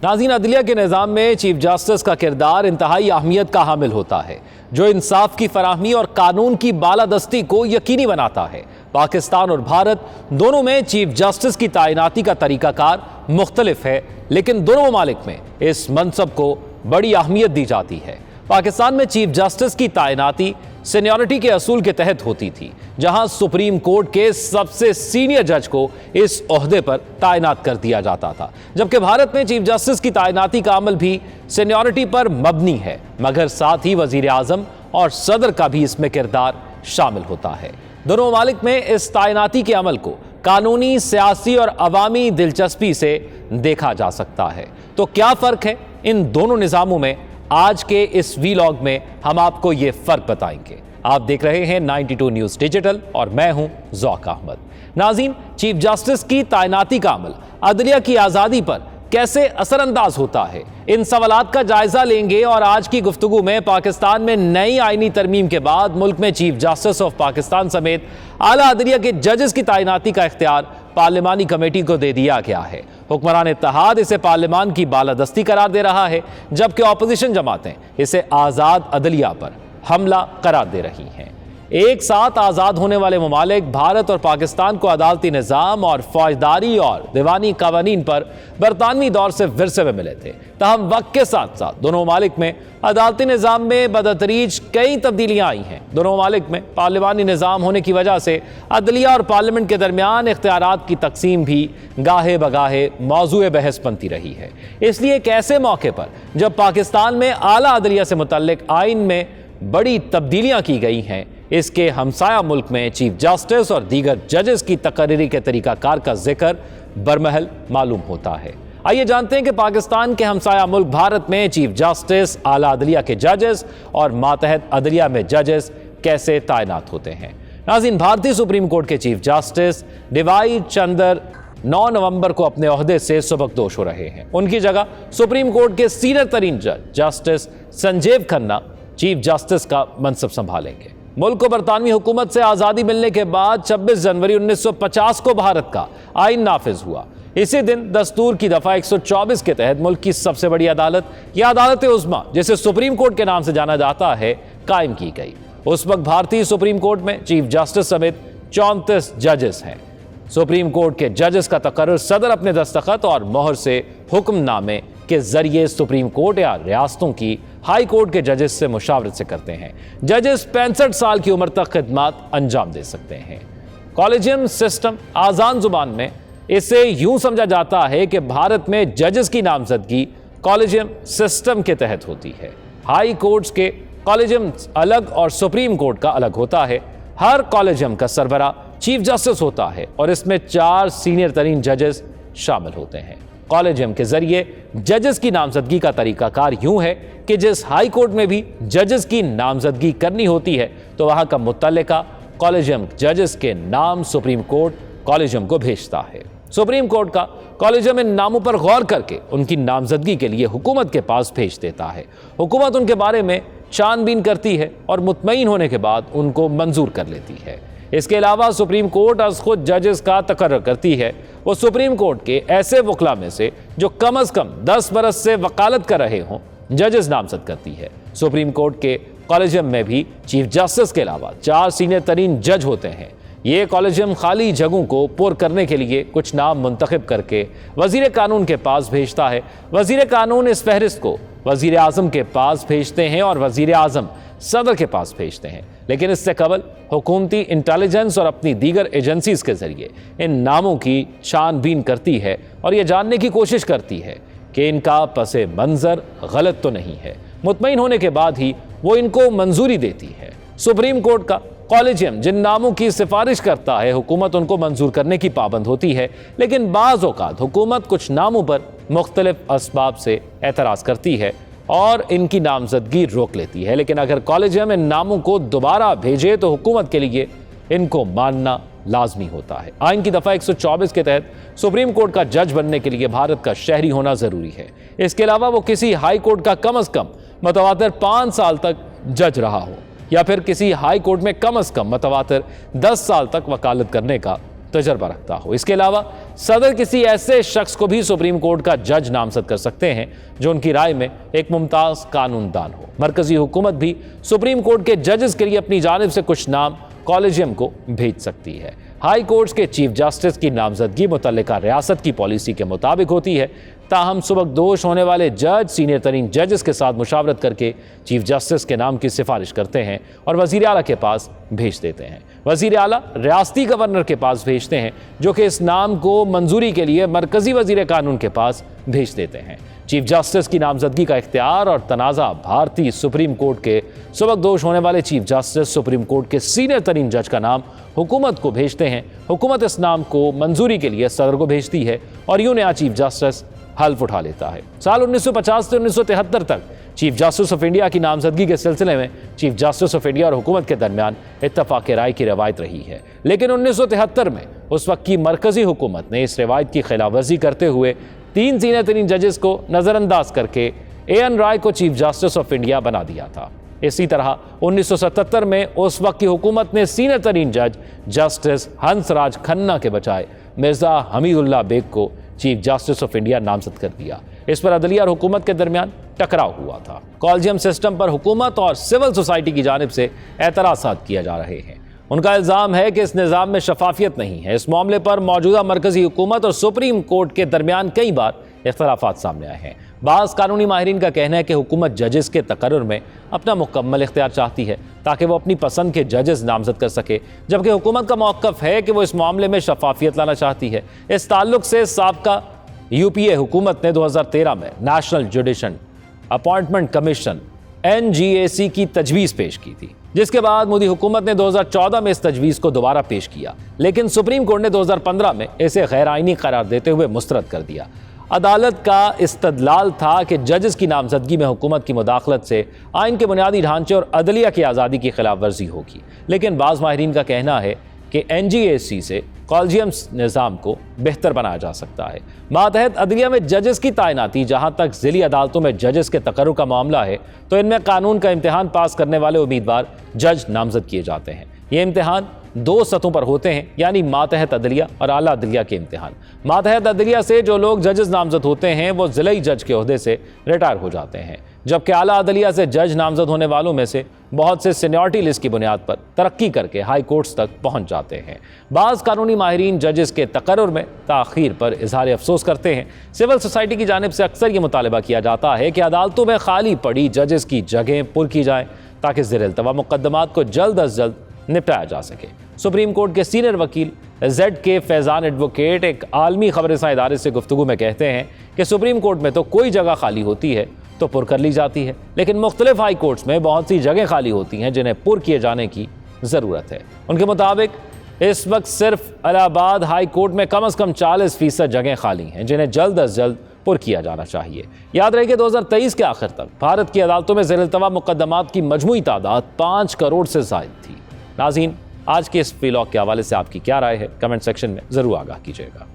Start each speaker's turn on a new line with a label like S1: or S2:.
S1: नाज़रीन, अदलिया के निज़ाम में चीफ जस्टिस का किरदार इंतहाई अहमियत का हामिल होता है, जो इंसाफ की फराहमी और कानून की बालादस्ती को यकीनी बनाता है। पाकिस्तान और भारत दोनों में चीफ जस्टिस की तैनाती का तरीकाकार मुख्तलिफ है, लेकिन दोनों ममालिक में इस मनसब को बड़ी अहमियत दी जाती है। पाकिस्तान में चीफ जस्टिस की तैनाती सीनियरिटी के असूल के तहत होती थी, जहां सुप्रीम कोर्ट के सबसे सीनियर जज को इस ओहदे पर तैनात कर दिया जाता था, जबकि भारत में चीफ जस्टिस की तैनाती का अमल भी सीनियरिटी पर मबनी है, मगर साथ ही वजीर आजम और सदर का भी इसमें किरदार शामिल होता है। दोनों ममालिक में इस तैनाती के अमल को कानूनी, सियासी और अवामी दिलचस्पी से देखा जा सकता है। तो क्या फ़र्क है इन दोनों निज़ामों में? आज के इस वीलॉग में हम आपको ये फ़र्क बताएंगे। आप देख रहे हैं 92 न्यूज़ डिजिटल और मैं हूं ज़ौक अहमद। नाज़रीन, चीफ जस्टिस की तैनाती का अमल अदलिया की आज़ादी पर कैसे असरअंदाज होता है, इन सवालात का जायजा लेंगे और आज की गुफ्तगू में पाकिस्तान में नई आईनी तरमीम के बाद मुल्क में चीफ जस्टिस ऑफ पाकिस्तान समेत आला अदलिया के जजेस की तैनाती का इख्तियार पार्लिमानी कमेटी को दे दिया गया है। हुक्मरान इत्तेहाद इसे पार्लिमान की बालादस्ती करार दे रहा है, जबकि अपोजिशन जमातें इसे आज़ाद अदलिया पर हमला करार दे रही हैं। एक साथ आज़ाद होने वाले ममालिक भारत और पाकिस्तान को अदालती निज़ाम और फौजदारी और दीवानी कवानीन पर बरतानवी दौर से विरसे में मिले थे। तहम वक्त के साथ साथ दोनों ममालिक में अदालती निज़ाम में बदतरीज कई तब्दीलियाँ आई हैं। दोनों ममालिक में पार्लिमानी निज़ाम होने की वजह से अदलिया और पार्लियामेंट के दरमियान इख्तियारात की तकसीम भी गाहे बगाहे मौजूए बहस बनती रही है। इसलिए एक ऐसे मौके पर जब पाकिस्तान में आला अदलिया से मुतल्लिक आइन में बड़ी तब्दीलियाँ की गई हैं, इसके हमसाया मुल्क में चीफ जस्टिस और दीगर जजेस की तकर्री के तरीकाकार का जिक्र बरमहल मालूम होता है। आइए जानते हैं कि पाकिस्तान के हमसाया मुल्क भारत में चीफ जस्टिस, आला अदलिया के जजेस और मातहत अदलिया में जजेस कैसे तैनात होते हैं। नाज़रीन, भारतीय सुप्रीम कोर्ट के चीफ जस्टिस डीवाई चंद्र 9 नवंबर को अपने ओहदे से सुबकदोश हो रहे हैं। उनकी जगह सुप्रीम कोर्ट के सीनियर तरीन जज justice Sanjeev Khanna chief justice का मनसब संभालेंगे। मुल्क को बरतानवी हुकूमत से आज़ादी मिलने के बाद 26 जनवरी 1950 को भारत का आइन नाफिज हुआ। इसी दिन दस्तूर की दफ़ा 124 के तहत मुल्क की सबसे बड़ी अदालत या अदालत उज़्मा, जिसे सुप्रीम कोर्ट के नाम से जाना जाता है, कायम की गई। उस वक्त भारतीय सुप्रीम कोर्ट में चीफ जस्टिस समेत 34 जजेस हैं। सुप्रीम कोर्ट के जजेस का तकर्रुर सदर अपने दस्तखत और मोहर से हुक्मनामे के जरिए सुप्रीम कोर्ट या रियासतों की हाई कोर्ट के जजेस से मुशावरत से करते हैं। जजेस 65 साल की उम्र तक खिदमत अंजाम दे सकते हैं। कॉलेजियम सिस्टम, आसान जुबान में इसे यूं समझा जाता है कि भारत में जजेस की नामजदगी कॉलेजियम सिस्टम के तहत होती है। हाई कोर्ट्स के कॉलेजियम अलग और सुप्रीम कोर्ट का अलग होता है। हर कॉलेजियम का सरबरा चीफ जस्टिस होता है और इसमें 4 सीनियर तरीन जजेस शामिल होते हैं। कॉलेजियम के जरिए जजेस की नामजदगी का तरीकाकार यूं है कि जिस हाई कोर्ट में भी जजेस की नामजदगी करनी होती है, तो वहां का मुतल्लिका कॉलेजियम जजेस के नाम सुप्रीम कोर्ट कॉलेजियम को भेजता है। सुप्रीम कोर्ट का कॉलेजियम इन नामों पर गौर करके उनकी नामजदगी के लिए हुकूमत के पास भेज देता है। हुकूमत उनके बारे में छानबीन करती है और मुतमईन होने के बाद उनको मंजूर कर लेती है। इसके अलावा सुप्रीम कोर्ट अज खुद जजेस का तकर्रर करती है। वो सुप्रीम कोर्ट के ऐसे वकला में से जो कम अज कम 10 बरस से वकालत कर रहे हों, जजेस नामजद करती है। सुप्रीम कोर्ट के कॉलेजियम में भी चीफ जस्टिस के अलावा 4 सीनियर तरीन जज होते हैं। ये कॉलेजियम खाली जगहों को पुर करने के लिए कुछ नाम मुंतखब करके वजीर कानून के पास भेजता है। वजीर कानून इस फहरिस्त को वजीर आजम के पास भेजते हैं और वजीर आजम सदर के पास भेजते हैं। लेकिन इससे कबल हुकूमती इंटेलिजेंस और अपनी दीगर एजेंसीज के जरिए इन नामों की छानबीन करती है और यह जानने की कोशिश करती है कि इनका पसे मंजर गलत तो नहीं है। मुतमईन होने के बाद ही वो इनको मंजूरी देती है। सुप्रीम कोर्ट का कॉलेजियम जिन नामों की सिफारिश करता है, हुकूमत उनको मंजूर करने की पाबंद होती है, लेकिन बाज़ औक़ात हुकूमत कुछ नामों पर मुख्तलिफ असबाब से एतराज़ करती है और इनकी नामजदगी रोक लेती है। लेकिन अगर कॉलेजियम इन नामों को दोबारा भेजे तो हुकूमत के लिए इनको मानना लाजमी होता है। आइन की दफ़ा 124 के तहत सुप्रीम कोर्ट का जज बनने के लिए भारत का शहरी होना ज़रूरी है। इसके अलावा वो किसी हाई कोर्ट का कम अज़ कम मतवातर 5 साल तक जज रहा हो या फिर किसी हाई कोर्ट में कम अज़ कम मतवातर 10 साल तक वकालत करने का तजर्बा रखता हो। इसके अलावा सदर किसी ऐसे शख्स को भी सुप्रीम कोर्ट का जज नामजद कर सकते हैं जो उनकी राय में एक मुमताज कानूनदान हो। मरकजी हुकूमत भी सुप्रीम कोर्ट के जजेस के लिए अपनी जानिब से कुछ नाम कॉलेजियम को भेज सकती है। हाई कोर्ट्स के चीफ जस्टिस की नामजदगी मुतल्लिका रियासत की पॉलिसी के मुताबिक होती है, ताहम सुबकदोश होने वाले जज सीनियर तरीन जजेस के साथ मुशावरत करके चीफ जस्टिस के नाम की सिफारिश करते हैं और वज़ीर आला के पास भेज देते हैं। वज़ीर आला रियासती गवर्नर के पास भेजते हैं जो कि इस नाम को मंजूरी के लिए मरकजी वज़ीर कानून के पास भेज देते हैं। चीफ जस्टिस की नामजदगी का इख्तियार और तनाज़ा भारतीय सुप्रीम कोर्ट के सुबकदोश होने वाले चीफ जस्टिस सुप्रीम कोर्ट के सीनियर तरीन जज का नाम हुकूमत को भेजते हैं। हुकूमत इस नाम को मंजूरी के लिए सदर को भेजती है और यूं नया चीफ जस्टिस हल्फ उठा लेता है। साल 1950 से 1973 तक चीफ जस्टिस ऑफ इंडिया की नामजदगी के सिलसिले में चीफ जस्टिस ऑफ इंडिया और हुकूमत के दरमियान इत्तफाक राय की रवायत रही है, लेकिन 1973 में उस वक्त की मरकजी हुकूमत ने इस रवायत की खिलाफवर्जी करते हुए 3 सीनियर तरीन जजेस को नज़रअंदाज करके A.N. राय को चीफ जस्टिस ऑफ इंडिया बना दिया था। इसी तरह 1977 में उस वक्त की हुकूमत ने सीनियर तरीन जज जस्टिस हंसराज खन्ना के बजाय मिर्जा हमीदुल्लाह बेग को चीफ जस्टिस ऑफ इंडिया नामजद कर दिया। इस पर अदलिया और हुकूमत के दरमियान टकराव हुआ था। कॉलेजियम सिस्टम पर हुकूमत और सिविल सोसाइटी की जानिब से एतराज़ात किए जा रहे हैं। उनका इल्ज़ाम है कि इस निज़ाम में शफाफियत नहीं है। इस मामले पर मौजूदा मरकजी हुकूमत और सुप्रीम कोर्ट के दरमियान कई बार इख्तलाफात सामने आए हैं। बाज़ कानूनी माहिरीन का कहना है कि हुकूमत जजेस के तकर्रुर में अपना मुकम्मल इख्तियार चाहती है ताकि वो अपनी पसंद के जजेस नामजद कर सके, जबकि हुकूमत का मौक़िफ़ है कि वो इस मामले में शफाफियत लाना चाहती है। इस ताल्लुक से साबका UPA हुकूमत ने 2013 में national judicial appointment commission NGAC की तजवीज़ पेश की थी, जिसके बाद मोदी हुकूमत ने 2014 में इस तजवीज़ को दोबारा पेश किया, लेकिन सुप्रीम कोर्ट ने 2015 में इसे गैर आइनी करार देते हुए मुस्तरद कर दिया। अदालत का इस्तदलाल था कि जजेस की नामजदगी में हुकूमत की मुदाखलत से आइन के बुनियादी ढांचे और अदलिया की आज़ादी की खिलाफ वर्जी होगी, लेकिन बाज़ माहिरीन का कहना है कि NGAC से कॉलेजियम निज़ाम को बेहतर बनाया जा सकता है। मातहत अदलिया में जजेस की तैनाती, जहाँ तक ज़िली अदालतों में जजेस के तकर्रुर का मामला है, तो इनमें कानून का इम्तिहान पास करने वाले उम्मीदवार जज नामजद किए जाते हैं। ये इम्तिहान 2 सतहों पर होते हैं, यानी मातहत अदलिया और आला अदलिया के इम्तिहान। मातहत अदलिया से जो लोग जजेस नामजद होते हैं वो ज़िली जज के ओहदे से रिटायर हो जाते हैं, जबकि आला अदलिया से जज नामजद होने वालों में से बहुत से सीनियरिटी लिस्ट की बुनियाद पर तरक्की करके हाई कोर्ट्स तक पहुंच जाते हैं। बाज़ कानूनी माहिरीन जजेस के तकर्रुर में ताख़ीर पर इजहार अफसोस करते हैं। सिविल सोसाइटी की जानिब से अक्सर ये मुतालबा किया जाता है कि अदालतों में खाली पड़ी जजेस की जगहें पुर की जाएँ ताकि ज़ेर-ए-इल्तवा मुकदमात को जल्द अज जल्द निपटाया जा सके। सुप्रीम कोर्ट के सीनियर वकील ZK फैज़ान एडवोकेट एक आलमी खबरसां इदारे से गुफ्तगू में कहते हैं कि सुप्रीम कोर्ट में तो कोई जगह खाली होती है तो पुर कर ली जाती है, लेकिन मुख्तलिफ हाई कोर्ट्स में बहुत सी जगह खाली होती हैं जिन्हें पुर किए जाने की ज़रूरत है। उनके मुताबिक इस वक्त सिर्फ इलाहाबाद हाई कोर्ट में कम अज़ कम 40% जगह खाली हैं जिन्हें जल्द अज जल्द पुर किया जाना चाहिए। याद रहे कि 2023 के आखिर तक भारत की अदालतों में ज़ेर-ए-इल्तवा मुकदमात की मजमूई तादाद 5 करोड़ से ज़ायद थी। नाज़रीन, आज के इस व्लॉग के हवाले से आपकी क्या राय है, कमेंट सेक्शन में ज़रूर आगाह कीजिएगा।